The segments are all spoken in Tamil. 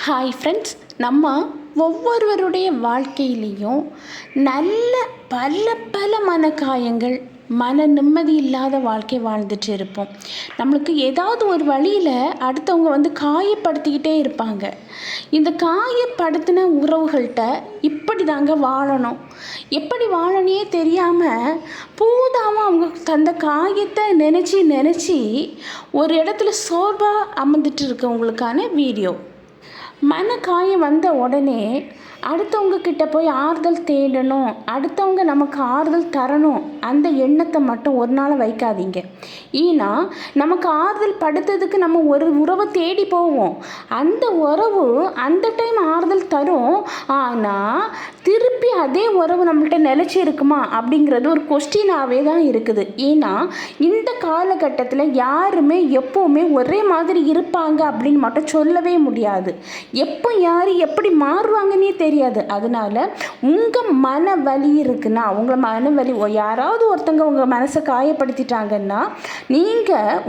ஹாய் ஃப்ரெண்ட்ஸ், நம்ம ஒவ்வொருவருடைய வாழ்க்கையிலையும் நல்ல பல பல மனக்காயங்கள், மன நிம்மதி இல்லாத வாழ்க்கை வாழ்ந்துட்டு இருப்போம். நம்மளுக்கு ஏதாவது ஒரு வழியில் அடுத்தவங்க காயப்படுத்திக்கிட்டே இருப்பாங்க. இந்த காயப்படுத்தின உறவுகள்கிட்ட இப்படி தாங்க வாழணும், எப்படி வாழனே தெரியாமல் பூதாமல் அவங்க தந்த காயத்தை நினச்சி ஒரு இடத்துல சோர்வாக அமர்ந்துட்டு இருக்கவங்களுக்கான வீடியோ. மனக்காயம் வந்த உடனே அடுத்தவங்க கிட்ட போய் ஆறுதல் தேடணும், அடுத்தவங்க நமக்கு ஆறுதல் தரணும், அந்த எண்ணத்தை மட்டும் ஒரு நாள் வைக்காதீங்க. ஏன்னா நமக்கு ஆறுதல் படுத்ததுக்கு நம்ம ஒரு உறவை தேடி போவோம். அந்த உறவு அந்த டைம் ஆறுதல் தரும், ஆனால் திருப்பி அதே உறவு நம்மள்கிட்ட நிலச்சி இருக்குமா அப்படிங்கிறது ஒரு கொஸ்டினாகவே தான் இருக்குது. ஏன்னா இந்த காலகட்டத்தில் யாருமே எப்போவுமே ஒரே மாதிரி இருப்பாங்க அப்படின்னு மட்டும் சொல்லவே முடியாது. எப்போ யார் எப்படி மாறுவாங்கன்னே தெரியாது. அதனால் உங்கள் மன வலி இருக்குன்னா, உங்களை மன வலி யாராவது ஒருத்தங்க உங்கள் மனசை காயப்படுத்திட்டாங்கன்னா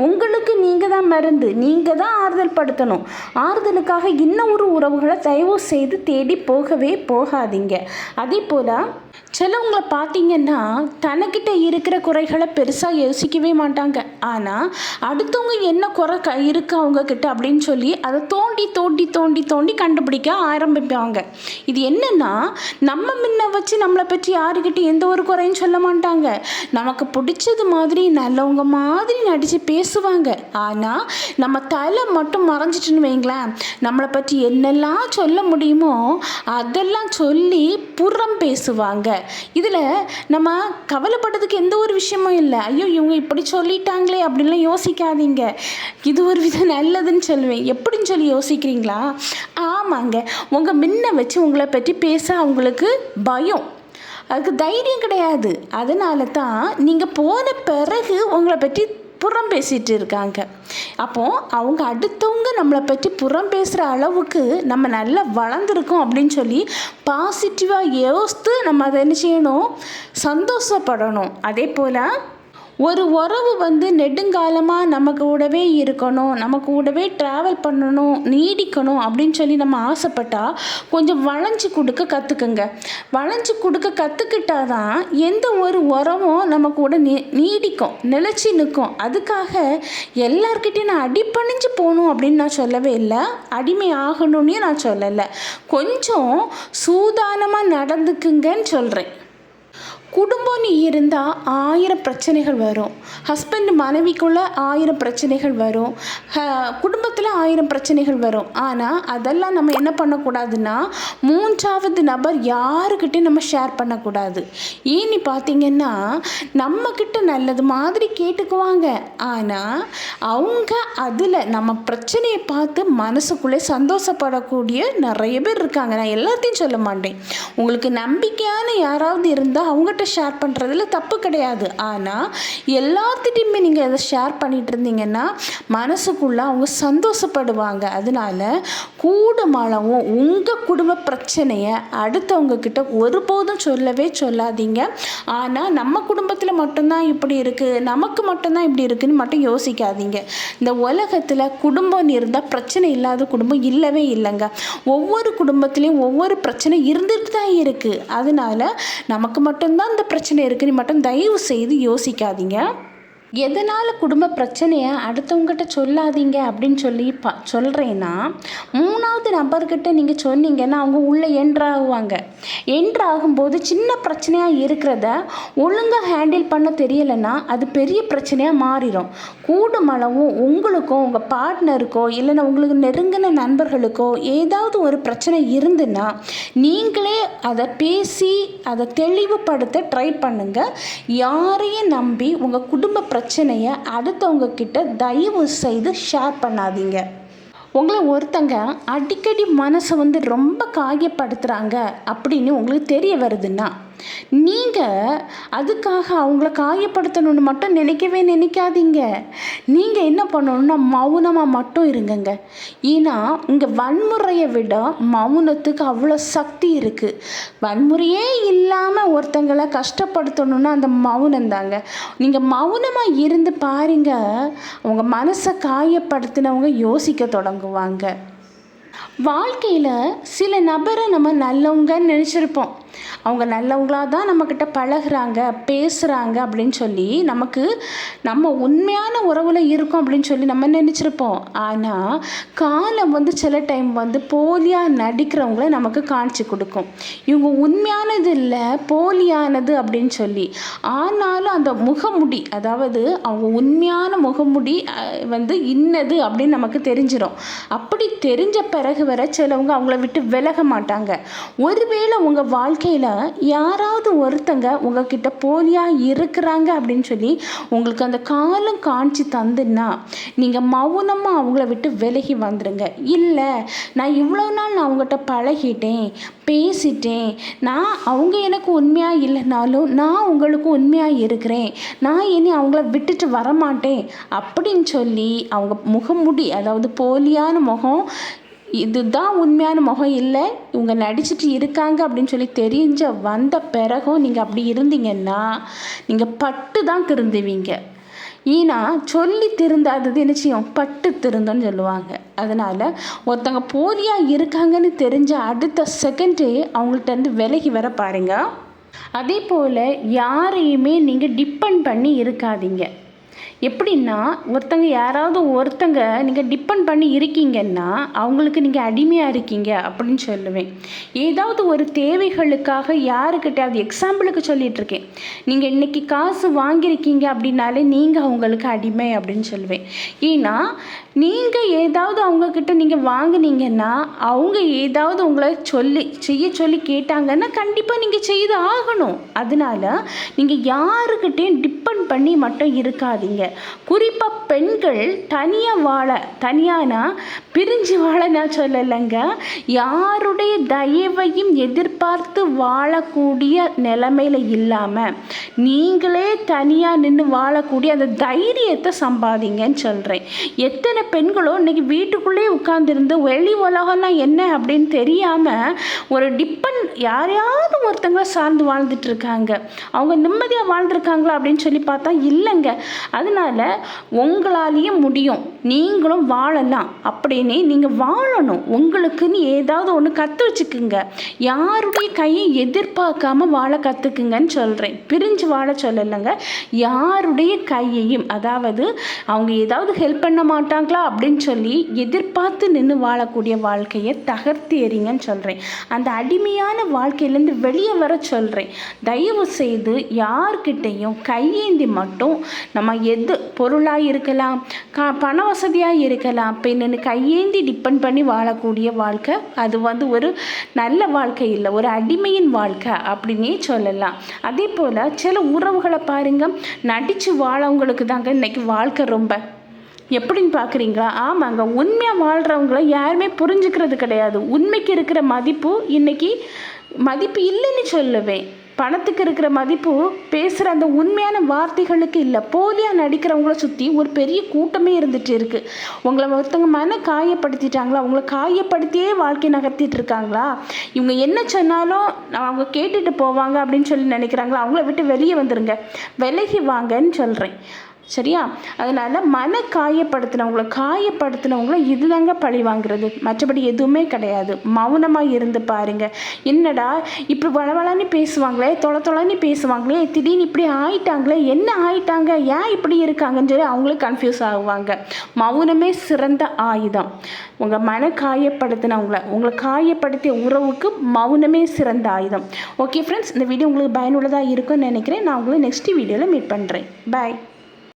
உங்களுக்கு நீங்கள் தான் மருந்து, நீங்கள் தான் ஆறுதல் படுத்தணும். ஆறுதலுக்காக இன்னும் ஒரு உறவுகளை தயவு செய்து தேடி போகவே போகாதீங்க. அதே போல் சிலவங்களை பார்த்தீங்கன்னா தனக்கிட்ட இருக்கிற குறைகளை பெருசாக யோசிக்கவே மாட்டாங்க. ஆனால் அடுத்தவங்க என்ன குறை இருக்கு அவங்கக்கிட்ட அப்படின்னு சொல்லி அதை தோண்டி தோண்டி தோண்டி தோண்டி கண்டுபிடிக்க ஆரம்பிப்பாங்க. இது என்னென்னா, நம்ம முன்ன வச்சு நம்மளை பற்றி யாருக்கிட்ட எந்த ஒரு குறையும் சொல்ல மாட்டாங்க. நமக்கு பிடிச்சது மாதிரி நல்லவங்க மாதிரி நடித்து பேசுவாங்க. ஆனால் நம்ம தலை மட்டும் மறைஞ்சிட்டுன்னு வைங்களேன், நம்மளை பற்றி என்னெல்லாம் சொல்ல முடியுமோ அதெல்லாம் சொல்லி புறம் பேசுவாங்க. இதில் நம்ம கவலைப்படுறதுக்கு எந்த ஒரு விஷயமும் இல்லை. ஐயோ இவங்க இப்படி சொல்லிட்டாங்களே அப்படின்லாம் யோசிக்காதீங்க. இது ஒரு விதம் நல்லதுன்னு சொல்லுவேன். எப்படின்னு சொல்லி யோசிக்கிறீங்களா? ஆமாங்க, உங்கள் முன்ன வச்சு உங்களை பற்றி பேச அவங்களுக்கு பயம், அதுக்கு தைரியம் கிடையாது. அதனால தான் நீங்கள் போன பிறகு உங்களை பற்றி புறம் பேசிகிட்டு இருக்காங்க. அப்போது அவங்க அடுத்தவங்க நம்மளை பற்றி புறம் பேசுகிற அளவுக்கு நம்ம நல்லா வளர்ந்துருக்கோம் அப்படின்னு சொல்லி பாசிட்டிவாக யோசித்து நம்ம அதை என்ன செய்யணும், சந்தோஷப்படணும். அதே போல் ஒரு உறவு நெடுங்காலமாக நம்ம கூடவே இருக்கணும், நம்ம கூடவே ட்ராவல் பண்ணணும், நீடிக்கணும் அப்படின்னு சொல்லி நம்ம ஆசைப்பட்டால் கொஞ்சம் வளைஞ்சு கொடுக்க கற்றுக்குங்க. வளைஞ்சு கொடுக்க கற்றுக்கிட்டா தான் எந்த ஒரு உறவும் நம்ம கூட நீடிக்கும், நிலச்சி நிற்கும். அதுக்காக எல்லார்கிட்டையும் நான் அடிப்பணிஞ்சு போகணும் அப்படின்னு நான் சொல்லவே இல்லை, அடிமை ஆகணும்னே நான் சொல்லலை. கொஞ்சம் சூதானமாக நடந்துக்குங்கன்னு சொல்கிறேன். குடும்பம்னு இருந்தால் 1000 பிரச்சனைகள் வரும். ஹஸ்பண்ட் மனைவிக்குள்ளே 1000 பிரச்சனைகள் வரும். குடும்பத்தில் 1000 பிரச்சனைகள் வரும். ஆனால் அதெல்லாம் நம்ம என்ன பண்ணக்கூடாதுன்னா, மூன்றாவது நபர் யாருக்கிட்டையும் நம்ம ஷேர் பண்ணக்கூடாது. ஏன்னு பார்த்தீங்கன்னா, நம்மக்கிட்ட நல்லது மாதிரி கேட்டுக்குவாங்க. ஆனால் அவங்க அதில் நம்ம பிரச்சனையை பார்த்து மனசுக்குள்ளே சந்தோஷப்படக்கூடிய நிறைய பேர் இருக்காங்க. நான் எல்லாத்தையும் சொல்ல மாட்டேன். உங்களுக்கு நம்பிக்கையான யாராவது இருந்தால் அவங்க ஷேர் பண்ணுறதுல தப்பு கிடையாது. ஆனால் எல்லாத்திட்டையுமே நீங்கள் அதை ஷேர் பண்ணிட்டு இருந்தீங்கன்னா மனசுக்குள்ளே அவங்க சந்தோஷப்படுவாங்க. அதனால கூடுமானவும் உங்கள் குடும்ப பிரச்சனையை அடுத்தவங்க கிட்ட ஒருபோதும் சொல்லவே சொல்லாதீங்க. ஆனால் நம்ம குடும்பத்தில் மட்டும்தான் இப்படி இருக்குது, நமக்கு மட்டும்தான் இப்படி இருக்குதுன்னு மட்டும் யோசிக்காதீங்க. இந்த உலகத்தில் குடும்பம் இருந்தால் பிரச்சனை இல்லாத குடும்பம் இல்லவே இல்லைங்க. ஒவ்வொரு குடும்பத்துலேயும் ஒவ்வொரு பிரச்சனை இருந்துட்டு தான் இருக்குது. அதனால நமக்கு மட்டும்தான் இந்த பிரச்சனை இருக்குன்னு மட்டும் தயவு செய்து யோசிக்காதீங்க. எதனால் குடும்ப பிரச்சனையை அடுத்தவங்ககிட்ட சொல்லாதீங்க அப்படின்னு சொல்லி சொல்கிறேன்னா, மூணாவது நபர்கிட்ட நீங்கள் சொன்னீங்கன்னா அவங்க உள்ளே என்ட்ராகுவாங்க. என்ட்ராகும்போது சின்ன பிரச்சனையாக இருக்கிறத ஒழுங்காக ஹேண்டில் பண்ண தெரியலைன்னா அது பெரிய பிரச்சனையாக மாறிடும். கூடுமளவும் உங்களுக்கோ உங்கள் பார்ட்னருக்கோ இல்லைன்னா உங்களுக்கு நெருங்கின நண்பர்களுக்கோ ஏதாவது ஒரு பிரச்சனை இருந்துன்னா நீங்களே அதை பேசி அதை தெளிவுபடுத்த ட்ரை பண்ணுங்கள். யாரையும் நம்பி உங்கள் குடும்ப பிரச்சனையை அடுத்தவங்க கிட்ட தயவு செய்து ஷேர் பண்ணாதீங்க. உங்களை ஒருத்தங்க அடிக்கடி மனசை ரொம்ப காயப்படுத்துகிறாங்க அப்படின்னு உங்களுக்கு தெரிய வருதுன்னா நீங்கள் அதுக்காக அவங்கள காயப்படுத்தணும்னு மட்டும் நினைக்காதீங்க. நீங்கள் என்ன பண்ணணும்னா மௌனமாக மட்டும் இருங்கங்க. ஏன்னா இங்கே வன்முறையை விட மௌனத்துக்கு அவ்வளோ சக்தி இருக்குது. வன்முறையே இல்லாமல் ஒருத்தங்களை கஷ்டப்படுத்தணும்னா அந்த மௌனம் தாங்க. நீங்கள் மௌனமாக இருந்து பாருங்க, அவங்க மனசை காயப்படுத்தினவங்க யோசிக்க தொடங்குவாங்க. வாழ்க்கையில் சில நபரை நம்ம நல்லவங்கன்னு நினச்சிருப்போம். அவங்க நல்லவங்களாக தான் நம்மக்கிட்ட பழகுறாங்க, பேசுகிறாங்க அப்படின்னு சொல்லி நம்ம உண்மையான உறவில் இருக்கோம் அப்படின்னு சொல்லி நம்ம நினச்சிருப்போம். ஆனால் காலம் சில டைம் போலியாக நடிக்கிறவங்கள நமக்கு காமிச்சு கொடுக்கும். இவங்க உண்மையானது இல்லை, போலியானது அப்படின்னு சொல்லி. ஆனாலும் அந்த முகமுடி, அதாவது அவங்க உண்மையான முகமுடி இன்னது அப்படின்னு நமக்கு தெரிஞ்சிடும். அப்படி தெரிஞ்ச பிறகு வர சிலவங்க அவங்கள விட்டு விலக மாட்டாங்க. ஒருவேளை உங்கள் வாழ்க்கையில் யாராவது ஒருத்தங்க உங்ககிட்ட போலியாக இருக்கிறாங்க அப்படின்னு சொல்லி உங்களுக்கு அந்த காலம் காமிச்சு தந்துன்னா நீங்கள் மௌனமாக அவங்கள விட்டு விலகி வந்துடுங்க. இல்லை, நான் இவ்வளோ நாள் நான் அவங்ககிட்ட பழகிட்டேன், பேசிட்டேன், அவங்க எனக்கு உண்மையாக இல்லைனாலும் நான் உங்களுக்கு உண்மையாக இருக்கிறேன், நான் இனி அவங்கள விட்டுட்டு வரமாட்டேன் அப்படின்னு சொல்லி அவங்க முகமுடி, அதாவது போலியான முகம், இதுதான் உண்மையான முகம் இல்லை, இவங்க நடிச்சிட்டு இருக்காங்க அப்படின்னு சொல்லி தெரிஞ்ச வந்த பிறகும் நீங்கள் அப்படி இருந்தீங்கன்னா நீங்கள் பட்டு தான் திருந்துவீங்க. ஏன்னா சொல்லி திருந்தாதது என்ன செய்யும், பட்டு திருந்தோன்னு சொல்லுவாங்க. அதனால் ஒருத்தங்க போலியாக இருக்காங்கன்னு தெரிஞ்ச அடுத்த செகண்டே அவங்கள்ட்ட விலகி வர பாருங்க. அதே போல் யாரையுமே நீங்கள் டிபெண்ட் பண்ணி இருக்காதீங்க. எப்படின்னா, யாராவது ஒருத்தங்க நீங்கள் டிபெண்ட் பண்ணி இருக்கீங்கன்னா அவங்களுக்கு நீங்கள் அடிமையாக இருக்கீங்க அப்படின்னு சொல்லுவேன். ஏதாவது ஒரு தேவைகளுக்காக யாருக்கிட்டையாவது, எக்ஸாம்பிளுக்கு சொல்லிகிட்ருக்கேன், நீங்கள் இன்றைக்கி காசு வாங்கியிருக்கீங்க அப்படின்னாலே நீங்கள் அவங்களுக்கு அடிமை அப்படின்னு சொல்லுவேன். ஏன்னா நீங்கள் ஏதாவது அவங்கக்கிட்ட நீங்கள் வாங்கினீங்கன்னா அவங்க ஏதாவது உங்களை செய்ய சொல்லி கேட்டாங்கன்னா கண்டிப்பாக நீங்கள் செய்து ஆகணும். அதனால நீங்கள் யாருக்கிட்டையும் டிபெண்ட் பண்ணி மட்டும் இருக்காதீங்க. குறிப்பாக பெண்கள் தனியானா பிரிஞ்சு வாழ நான் சொல்லலைங்க, யாருடைய தயவையும் எதிர்பார்த்து வாழக்கூடிய நிலைமையில் இல்லாமல் நீங்களே தனியாக நின்று வாழக்கூடிய அந்த தைரியத்தை சம்பாதிங்கன்னு சொல்கிறேன். எத்தனை பெண்களோ இன்னைக்கு வீட்டுக்குள்ளேயே உட்கார்ந்துருந்து வெளி உலகம்னா என்ன அப்படின்னு தெரியாமல் ஒரு யாரையாவது ஒருத்தங்க சார்ந்து வாழ்ந்துட்டு இருக்காங்க. அவங்க நிம்மதியாக வாழ்ந்துருக்காங்களா அப்படின்னு சொல்லி பார்த்தா இல்லைங்க. அதனால உங்களாலேயும் முடியும், நீங்களும் வாழலாம். அப்படின்னு நீங்கள் வாழணும். உங்களுக்குன்னு ஏதாவது ஒன்று கற்று வச்சுக்குங்க. யாருடைய கையை எதிர்பார்க்காம வாழ கற்றுக்குங்கன்னு சொல்கிறேன். பிரிஞ்சு வாழ சொல்லலைங்க, யாருடைய கையையும், அதாவது அவங்க ஏதாவது ஹெல்ப் பண்ண மாட்டாங்களா அப்படின்னு சொல்லி எதிர்பார்த்து நின்று வாழக்கூடிய வாழ்க்கையை தகர்த்து எறிங்கன்னு சொல்கிறேன். அந்த அடிமையான வாழ்க்கையிலேருந்து வெளியே வர சொல்கிறேன். தயவு செய்து யார்கிட்டையும் கையேந்தி மட்டும் நம்ம பொருளாக இருக்கலாம், பண வசதியாக இருக்கலாம், பெண்ணு கையேந்தி டிபெண்ட் பண்ணி வாழக்கூடிய வாழ்க்கை அது ஒரு நல்ல வாழ்க்கை இல்லை, ஒரு அடிமையின் வாழ்க்கை அப்படின்னே சொல்லலாம். அதே போல் சில உறவுகளை பாருங்கள், நடித்து வாழவங்களுக்கு தாங்க இன்றைக்கி வாழ்க்கை ரொம்ப எப்படின்னு பார்க்குறீங்களா? ஆமாங்க, உண்மையாக வாழ்கிறவங்கள யாருமே புரிஞ்சுக்கிறது கிடையாது. உண்மைக்கு இருக்கிற மதிப்பு இன்றைக்கி மதிப்பு இல்லைன்னு சொல்லுவேன். பணத்துக்கு இருக்கிற மதிப்பு பேசுகிற அந்த உண்மையான வார்த்தைகளுக்கு இல்லை. போலியாக நடிக்கிறவங்கள சுற்றி ஒரு பெரிய கூட்டமே இருந்துகிட்டு இருக்குது. உங்களை ஒருத்தவங்க காயப்படுத்திட்டாங்களா, அவங்கள காயப்படுத்தியே வாழ்க்கை நகர்த்திட்டு இருக்காங்களா, இவங்க என்ன சொன்னாலும் அவங்க கேட்டுட்டு போவாங்க அப்படின்னு சொல்லி நினைக்கிறாங்களா, அவங்கள விட்டு வெளியே வந்துடுங்க, விலகி வாங்கன்னு சொல்கிறேன். சரியா? அதனால் காயப்படுத்தினவங்கள இதுதாங்க பழி வாங்குறது, மற்றபடி எதுவுமே கிடையாது. மௌனமாக இருந்து பாருங்கள். என்னடா இப்படி வளவளான்னு பேசுவாங்களே, தொலைன்னு பேசுவாங்களே, திடீர்னு இப்படி ஆயிட்டாங்களே, என்ன ஆயிட்டாங்க, ஏன் இப்படி இருக்காங்கன்னு சொல்லி அவங்களுக்கு கன்ஃபியூஸ் ஆகுவாங்க. மௌனமே சிறந்த ஆயுதம். உங்களை காயப்படுத்திய உறவுக்கு மௌனமே சிறந்த ஆயுதம். ஓகே ஃப்ரெண்ட்ஸ், இந்த வீடியோ உங்களுக்கு பயனுள்ளதாக இருக்கும்னு நினைக்கிறேன். நான் உங்களை நெக்ஸ்ட் வீடியோவில் மீட் பண்ணுறேன். பாய்.